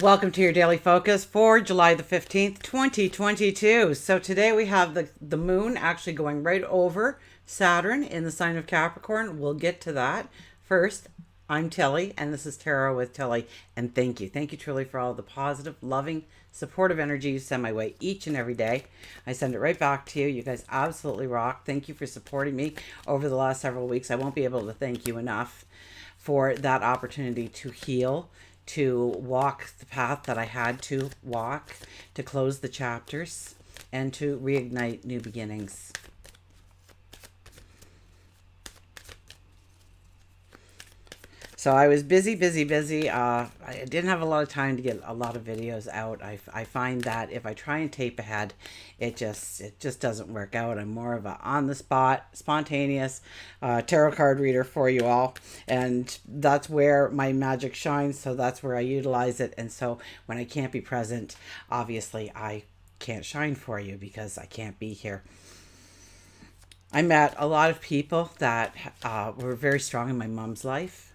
Welcome to your daily focus for July the 15th, 2022. So today we have the moon actually going right over Saturn in the sign of Capricorn. We'll get to that. First, I'm Tilly, and this is Tarot with Tilly. And thank you. Thank you truly for all the positive, loving, supportive energy you send my way each and every day. I send it right back to you. You guys absolutely rock. Thank you for supporting me over the last several weeks. I won't be able to thank you enough for that opportunity to heal, to walk the path that I had to walk, to close the chapters, and to reignite new beginnings. So I was busy. I didn't have a lot of time to get a lot of videos out. I find that if I try and tape ahead, it just doesn't work out. I'm more of a on the spot, spontaneous tarot card reader for you all, and that's where my magic shines. So that's where I utilize it. And so when I can't be present, obviously I can't shine for you because I can't be here. I met a lot of people that were very strong in my mom's life.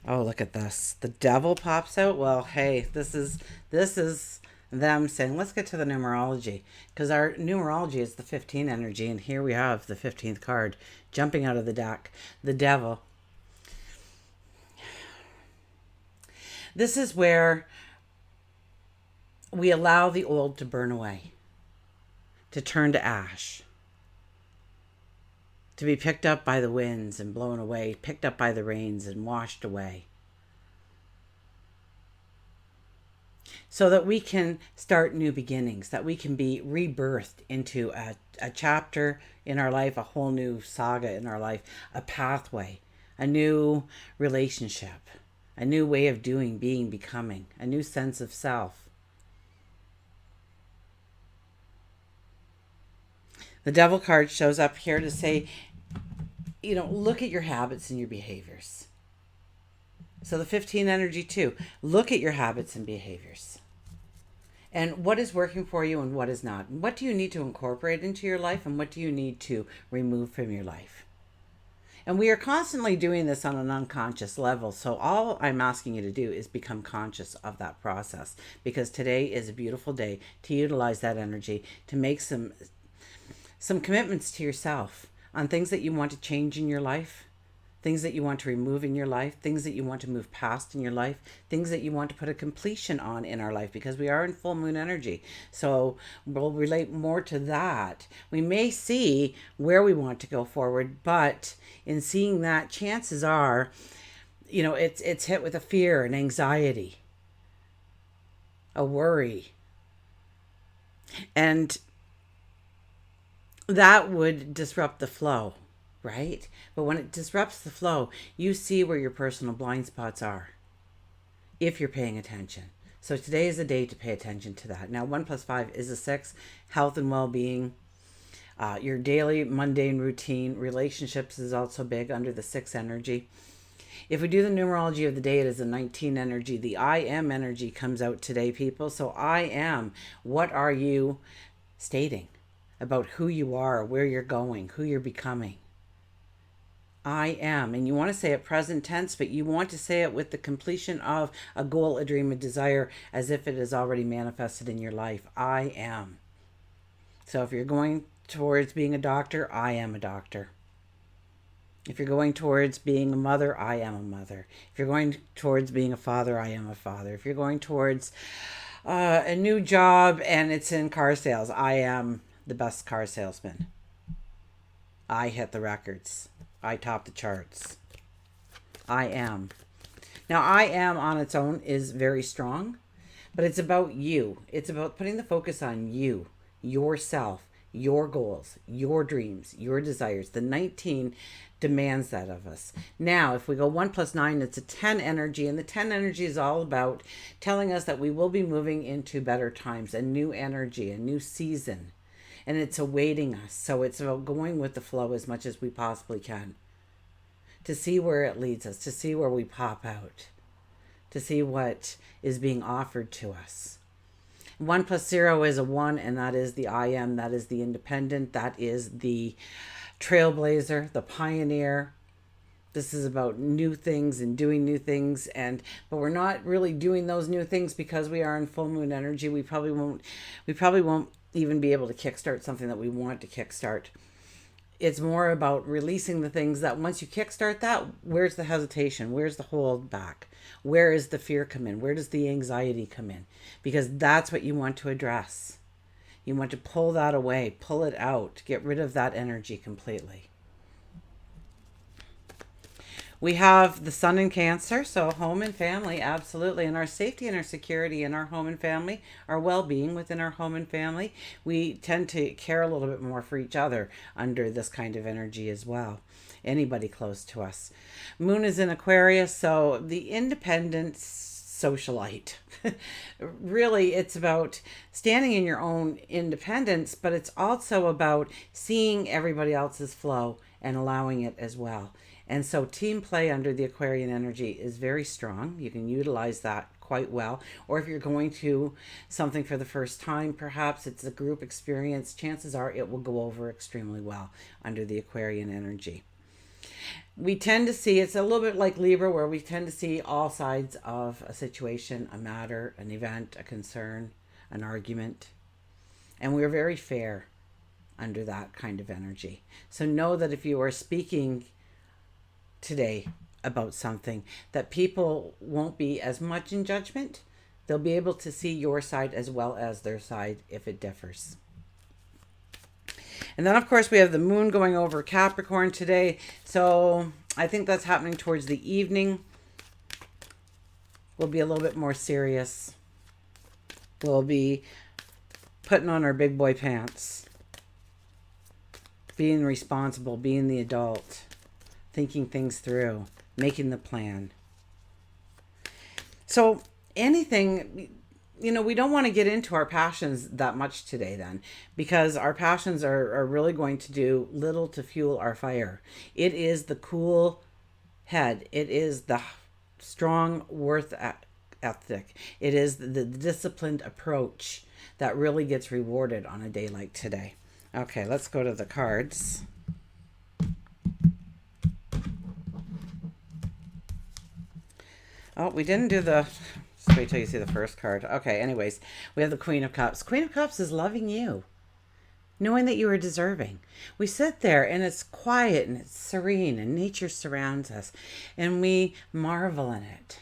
Oh, look at this. The devil pops out. Well, hey, this is them saying, let's get to the numerology. Because our numerology is the 15 energy. And here we have the 15th card jumping out of the deck. The devil. This is where we allow the old to burn away, to turn to ash, to be picked up by the winds and blown away, picked up by the rains and washed away. So that we can start new beginnings, that we can be rebirthed into a chapter in our life, a whole new saga in our life, a pathway, a new relationship, a new way of doing, being, becoming, a new sense of self. The devil card shows up here to say, look at your habits and your behaviors. So the 15 energy too. Look at your habits and behaviors. And what is working for you and what is not. What do you need to incorporate into your life and what do you need to remove from your life? And we are constantly doing this on an unconscious level. So all I'm asking you to do is become conscious of that process. Because today is a beautiful day to utilize that energy, to make some commitments to yourself on things that you want to change in your life, things that you want to remove in your life, things that you want to move past in your life, things that you want to put a completion on in our life, because we are in full moon energy. So we'll relate more to that. We may see where we want to go forward, but in seeing that, chances are, it's hit with a fear, an anxiety, a worry. And that would disrupt the flow, right? But when it disrupts the flow, you see where your personal blind spots are if you're paying attention. So today is a day to pay attention to that. Now, 1 + 5 is a 6. Health and well-being, your daily mundane routine, relationships is also big under the 6 energy. If we do the numerology of the day, it is a 19 energy. The I am energy comes out today, people. So I am. What are you stating about who you are, where you're going, who you're becoming? I am. And you want to say it present tense, but you want to say it with the completion of a goal, a dream, a desire, as if it is already manifested in your life. I am. So if you're going towards being a doctor, I am a doctor. If you're going towards being a mother, I am a mother. If you're going towards being a father, I am a father. If you're going towards a new job and it's in car sales, I am the best car salesman. I hit the records. I top the charts. I am. Now, I am on its own is very strong, but it's about you. It's about putting the focus on you, yourself, your goals, your dreams, your desires. The 19 demands that of us. Now, if we go 1 + 9, it's a 10 energy, and the 10 energy is all about telling us that we will be moving into better times, a new energy, a new season. And it's awaiting us. So it's about going with the flow as much as we possibly can. To see where it leads us, to see where we pop out, to see what is being offered to us. 1 + 0 is a 1, and that is the I am, that is the independent, that is the trailblazer, the pioneer, This is about new things and doing new things, but we're not really doing those new things because we are in full moon energy. We probably won't even be able to kickstart something that we want to kickstart. It's more about releasing the things that once you kickstart that, where's the hesitation? Where's the hold back? Where is the fear come in? Where does the anxiety come in? Because that's what you want to address. You want to pull that away, pull it out, get rid of that energy completely. We have the sun in Cancer, so home and family, absolutely. And our safety and our security in our home and family, our well-being within our home and family. We tend to care a little bit more for each other under this kind of energy as well. Anybody close to us. Moon is in Aquarius, so the independent socialite. Really, it's about standing in your own independence, but it's also about seeing everybody else's flow and allowing it as well. And so team play under the Aquarian energy is very strong. You can utilize that quite well. Or if you're going to something for the first time, perhaps it's a group experience, chances are it will go over extremely well under the Aquarian energy. We tend to see, it's a little bit like Libra, where we tend to see all sides of a situation, a matter, an event, a concern, an argument. And we're very fair under that kind of energy. So know that if you are speaking today about something, that people won't be as much in judgment. They'll be able to see your side as well as their side if it differs. And then, of course, we have the moon going over Capricorn today. So I think that's happening towards the evening. We'll be a little bit more serious. We'll be putting on our big boy pants. Being responsible, being the adult. Thinking things through, making the plan. So anything, we don't want to get into our passions that much today then, because our passions are really going to do little to fuel our fire. It is the cool head. It is the strong worth ethic. It is the disciplined approach that really gets rewarded on a day like today. Okay, let's go to the cards. Oh, we didn't do the... Just wait till you see the first card. Okay, anyways, we have the Queen of Cups. Queen of Cups is loving you, knowing that you are deserving. We sit there and it's quiet and it's serene and nature surrounds us and we marvel in it,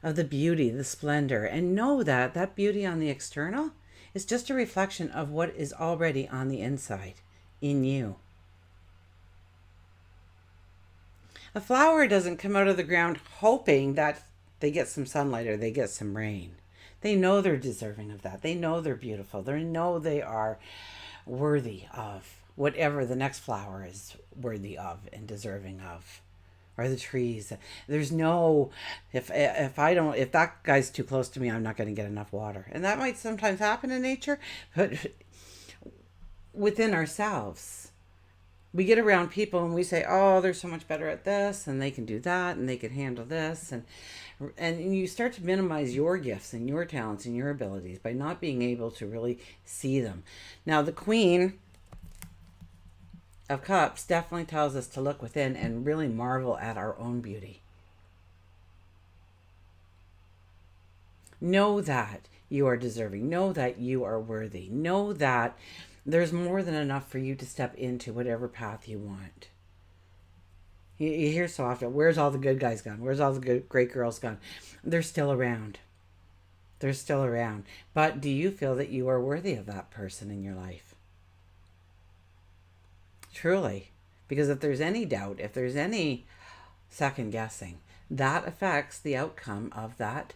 of the beauty, the splendor, and know that that beauty on the external is just a reflection of what is already on the inside in you. A flower doesn't come out of the ground hoping that they get some sunlight or they get some rain. They know they're deserving of that. They know they're beautiful. They know they are worthy of whatever the next flower is worthy of and deserving of. Or the trees. There's no, if that guy's too close to me, I'm not going to get enough water. And that might sometimes happen in nature, but within ourselves, we get around people and we say, oh, they're so much better at this and they can do that and they can handle this. And you start to minimize your gifts and your talents and your abilities by not being able to really see them. Now, the Queen of Cups definitely tells us to look within and really marvel at our own beauty. Know that you are deserving. Know that you are worthy. Know that there's more than enough for you to step into whatever path you want. You hear so often, where's all the good guys gone? Where's all the good, great girls gone? They're still around. They're still around. But do you feel that you are worthy of that person in your life? Truly. Because if there's any doubt, if there's any second guessing, that affects the outcome of that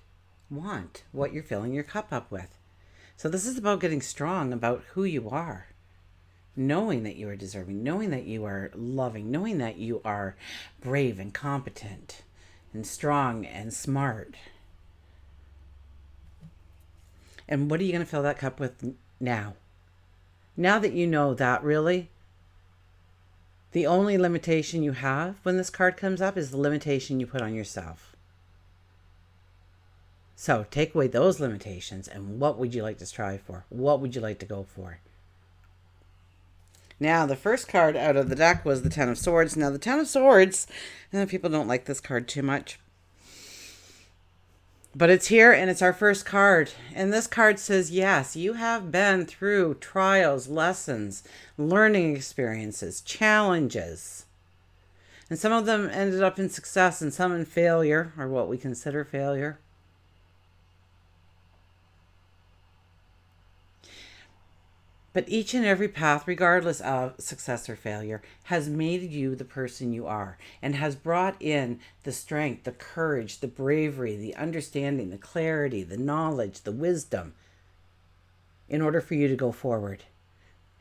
want, what you're filling your cup up with. So this is about getting strong about who you are, knowing that you are deserving, knowing that you are loving, knowing that you are brave and competent and strong and smart. And what are you going to fill that cup with now? Now that you know that really, the only limitation you have when this card comes up is the limitation you put on yourself. So take away those limitations and what would you like to strive for? What would you like to go for? Now, the first card out of the deck was the Ten of Swords. Now, the Ten of Swords, people don't like this card too much. But it's here and it's our first card. And this card says, yes, you have been through trials, lessons, learning experiences, challenges. And some of them ended up in success and some in failure, or what we consider failure. But each and every path, regardless of success or failure, has made you the person you are and has brought in the strength, the courage, the bravery, the understanding, the clarity, the knowledge, the wisdom in order for you to go forward.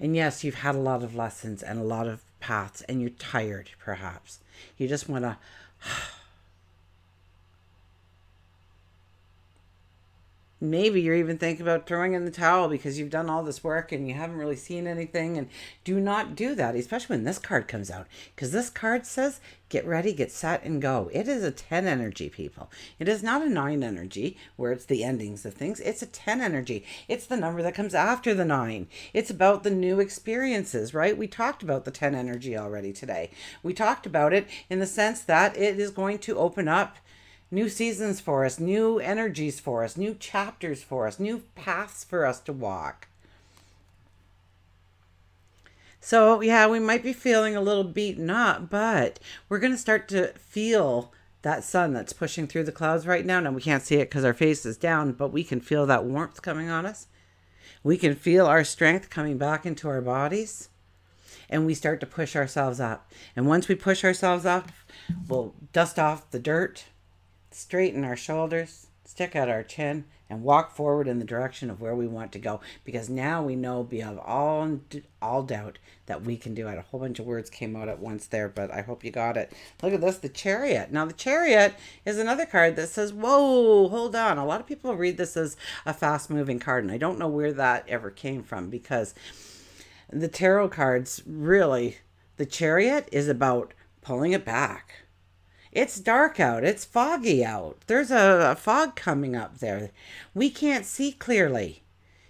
And yes, you've had a lot of lessons and a lot of paths and you're tired, perhaps. You just want to... Maybe you're even thinking about throwing in the towel because you've done all this work and you haven't really seen anything. And do not do that, especially when this card comes out. Because this card says, get ready, get set, and go. It is a 10 energy, people. It is not a 9 energy where it's the endings of things. It's a 10 energy. It's the number that comes after the 9. It's about the new experiences, right? We talked about the 10 energy already today. We talked about it in the sense that it is going to open up new seasons for us, new energies for us, new chapters for us, new paths for us to walk. So, yeah, we might be feeling a little beaten up, but we're going to start to feel that sun that's pushing through the clouds right now. Now, we can't see it because our face is down, but we can feel that warmth coming on us. We can feel our strength coming back into our bodies. And we start to push ourselves up. And once we push ourselves up, we'll dust off the dirt, straighten our shoulders, stick out our chin, and walk forward in the direction of where we want to go. Because now we know beyond all doubt that we can do it. A whole bunch of words came out at once there, but I hope you got it. Look at this, the Chariot. Now, the Chariot is another card that says, whoa, hold on. A lot of people read this as a fast-moving card, and I don't know where that ever came from because the tarot cards, really, the Chariot is about pulling it back. It's dark out. It's foggy out. There's a fog coming up there. We can't see clearly.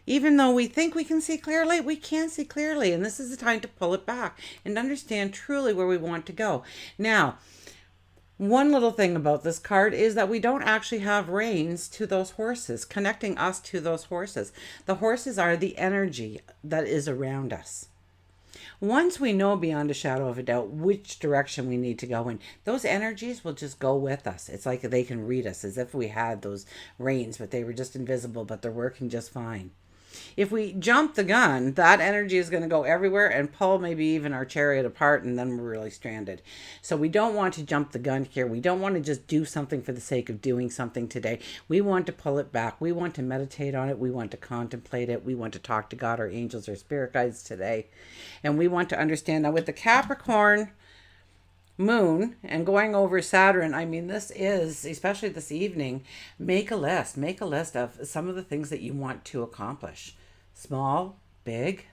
Even though we think we can see clearly, we can't see clearly. And this is the time to pull it back and understand truly where we want to go. Now, one little thing about this card is that we don't actually have reins to those horses, connecting us to those horses. The horses are the energy that is around us. Once we know beyond a shadow of a doubt which direction we need to go in, those energies will just go with us. It's like they can read us as if we had those reins, but they were just invisible, but they're working just fine. If we jump the gun, that energy is going to go everywhere and pull maybe even our chariot apart, and then we're really stranded. So we don't want to jump the gun here. We don't want to just do something for the sake of doing something today. We want to pull it back. We want to meditate on it. We want to contemplate it. We want to talk to God, our angels, our spirit guides today. And we want to understand now with the Capricorn Moon and going over Saturn, I mean, this is, especially this evening, make a list. Make a list of some of the things that you want to accomplish. Small, big.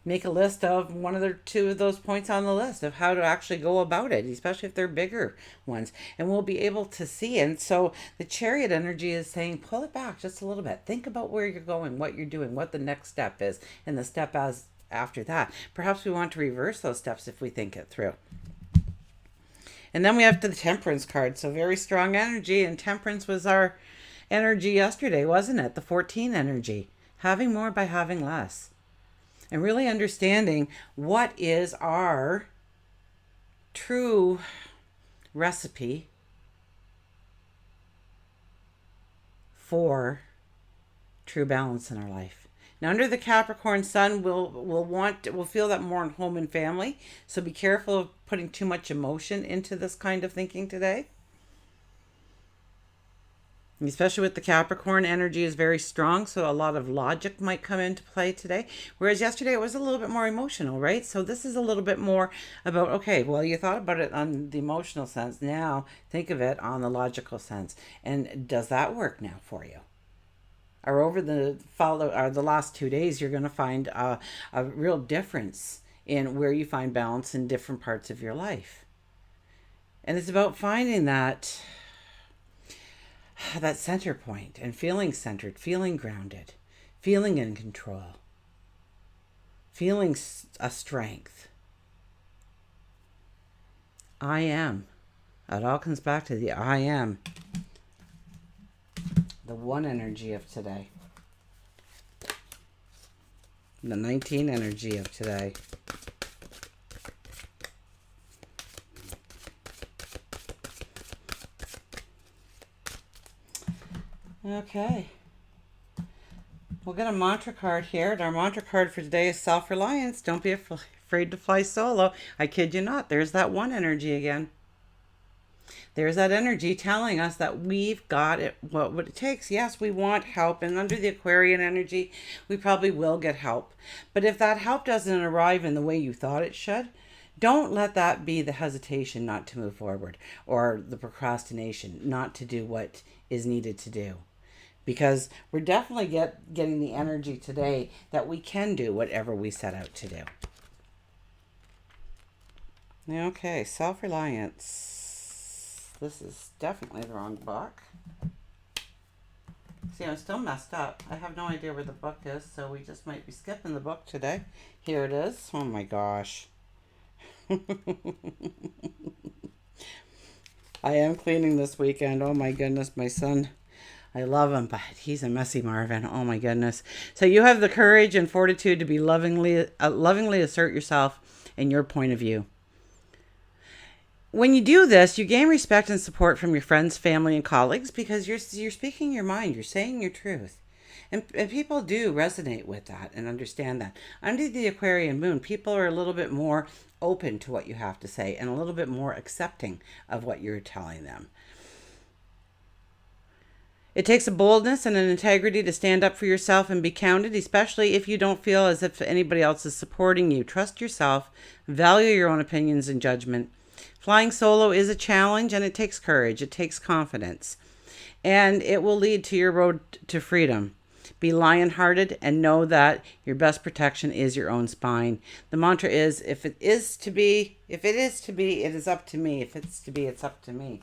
Make a list of one of the two of those points on the list of how to actually go about it, especially if they're bigger ones. And we'll be able to see. And so the Chariot energy is saying, pull it back just a little bit. Think about where you're going, what you're doing, what the next step is, and the step as after that. Perhaps we want to reverse those steps if we think it through. And then we have the Temperance card. So very strong energy, and Temperance was our energy yesterday, wasn't it? The 14 energy. Having more by having less. And really understanding what is our true recipe for true balance in our life. Now, under the Capricorn sun, we'll feel that more in home and family. So be careful of putting too much emotion into this kind of thinking today. Especially with the Capricorn, energy is very strong, so a lot of logic might come into play today. Whereas yesterday it was a little bit more emotional, right? So this is a little bit more about, okay, well, you thought about it on the emotional sense. Now think of it on the logical sense. And does that work now for you? Or over the last 2 days, you're going to find a real difference in where you find balance in different parts of your life. And it's about finding that center point and feeling centered, feeling grounded, feeling in control, feeling a strength. I am. It all comes back to the I am. The 1 energy of today. The 19 energy of today. Okay. We'll get a mantra card here. And our mantra card for today is self-reliance. Don't be afraid to fly solo. I kid you not. There's that 1 energy again. There's that energy telling us that we've got it, what it takes. Yes, we want help. And under the Aquarian energy, we probably will get help. But if that help doesn't arrive in the way you thought it should, don't let that be the hesitation not to move forward, or the procrastination not to do what is needed to do. Because we're definitely getting the energy today that we can do whatever we set out to do. Okay, self-reliance. This is definitely the wrong book. See, I'm still messed up. I have no idea where the book is, so we just might be skipping the book today. Here it is. Oh my gosh. I am cleaning this weekend. Oh my goodness, my son. I love him, but he's a messy Marvin. Oh my goodness. So you have the courage and fortitude to be lovingly assert yourself and your point of view. When you do this, you gain respect and support from your friends, family, and colleagues because you're speaking your mind. You're saying your truth. And people do resonate with that and understand that. Under the Aquarian moon, people are a little bit more open to what you have to say and a little bit more accepting of what you're telling them. It takes a boldness and an integrity to stand up for yourself and be counted, especially if you don't feel as if anybody else is supporting you. Trust yourself, value your own opinions and judgment. Flying solo is a challenge and it takes courage, it takes confidence, and it will lead to your road to freedom. Be lion-hearted and know that your best protection is your own spine. The mantra is, if it is to be, it is up to me. If it's to be, it's up to me.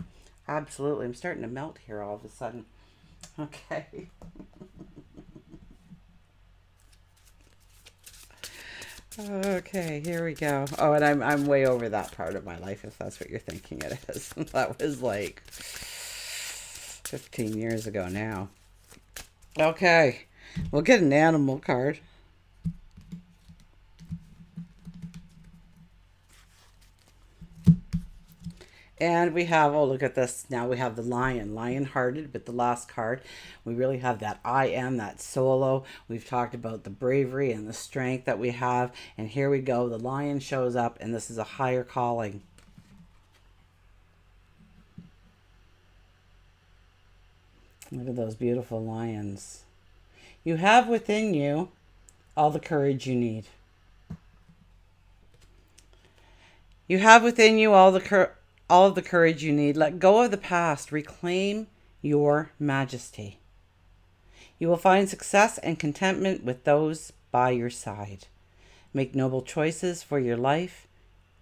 Absolutely. I'm starting to melt here all of a sudden. Okay. Okay, here we go. Oh, and I'm way over that part of my life, if that's what you're thinking it is. That was like 15 years ago now. Okay, we'll get an animal card. And we have, oh, look at this. Now we have the lion, lion-hearted with the last card. We really have that I am, that solo. We've talked about the bravery and the strength that we have. And here we go. The lion shows up, and this is a higher calling. Look at those beautiful lions. You have within you all the courage you need. You have within you all of the courage you need. Let go of the past. Reclaim your majesty. You will find success and contentment with those by your side. Make noble choices for your life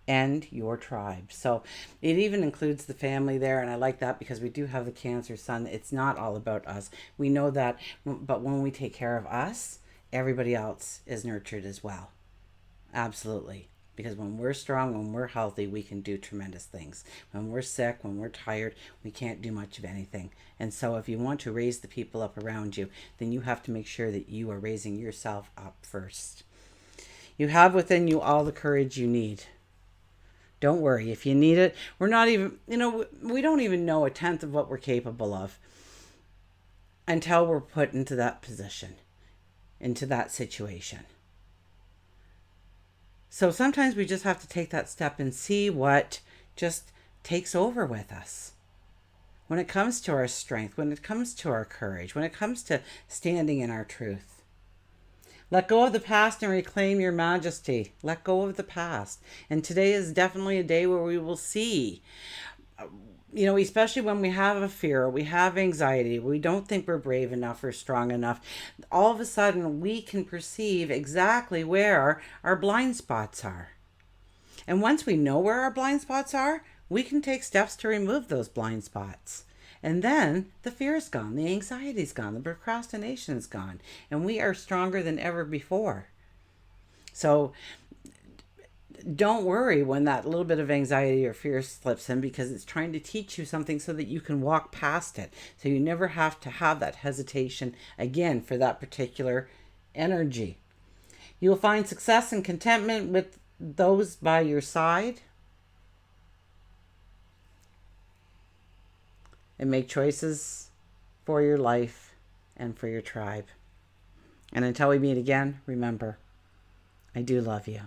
and your tribe. So it even includes the family there, and I like that because we do have the Cancer sun. It's not all about us. We know that, but when we take care of us, everybody else is nurtured as well. Absolutely. Because when we're strong, when we're healthy, we can do tremendous things. When we're sick, when we're tired, we can't do much of anything. And so if you want to raise the people up around you, then you have to make sure that you are raising yourself up first. You have within you all the courage you need. Don't worry. If you need it, we're not even, we don't even know 1/10 of what we're capable of until we're put into that position, into that situation. So sometimes we just have to take that step and see what just takes over with us. When it comes to our strength, when it comes to our courage, when it comes to standing in our truth. Let go of the past and reclaim your majesty. Let go of the past. And today is definitely a day where we will see, especially when we have a fear, we have anxiety, we don't think we're brave enough or strong enough, all of a sudden we can perceive exactly where our blind spots are. And once we know where our blind spots are, we can take steps to remove those blind spots. And then the fear is gone, the anxiety is gone, the procrastination is gone, and we are stronger than ever before. So don't worry when that little bit of anxiety or fear slips in, because it's trying to teach you something so that you can walk past it. So you never have to have that hesitation again for that particular energy. You'll find success and contentment with those by your side, and make choices for your life and for your tribe. And until we meet again, remember, I do love you.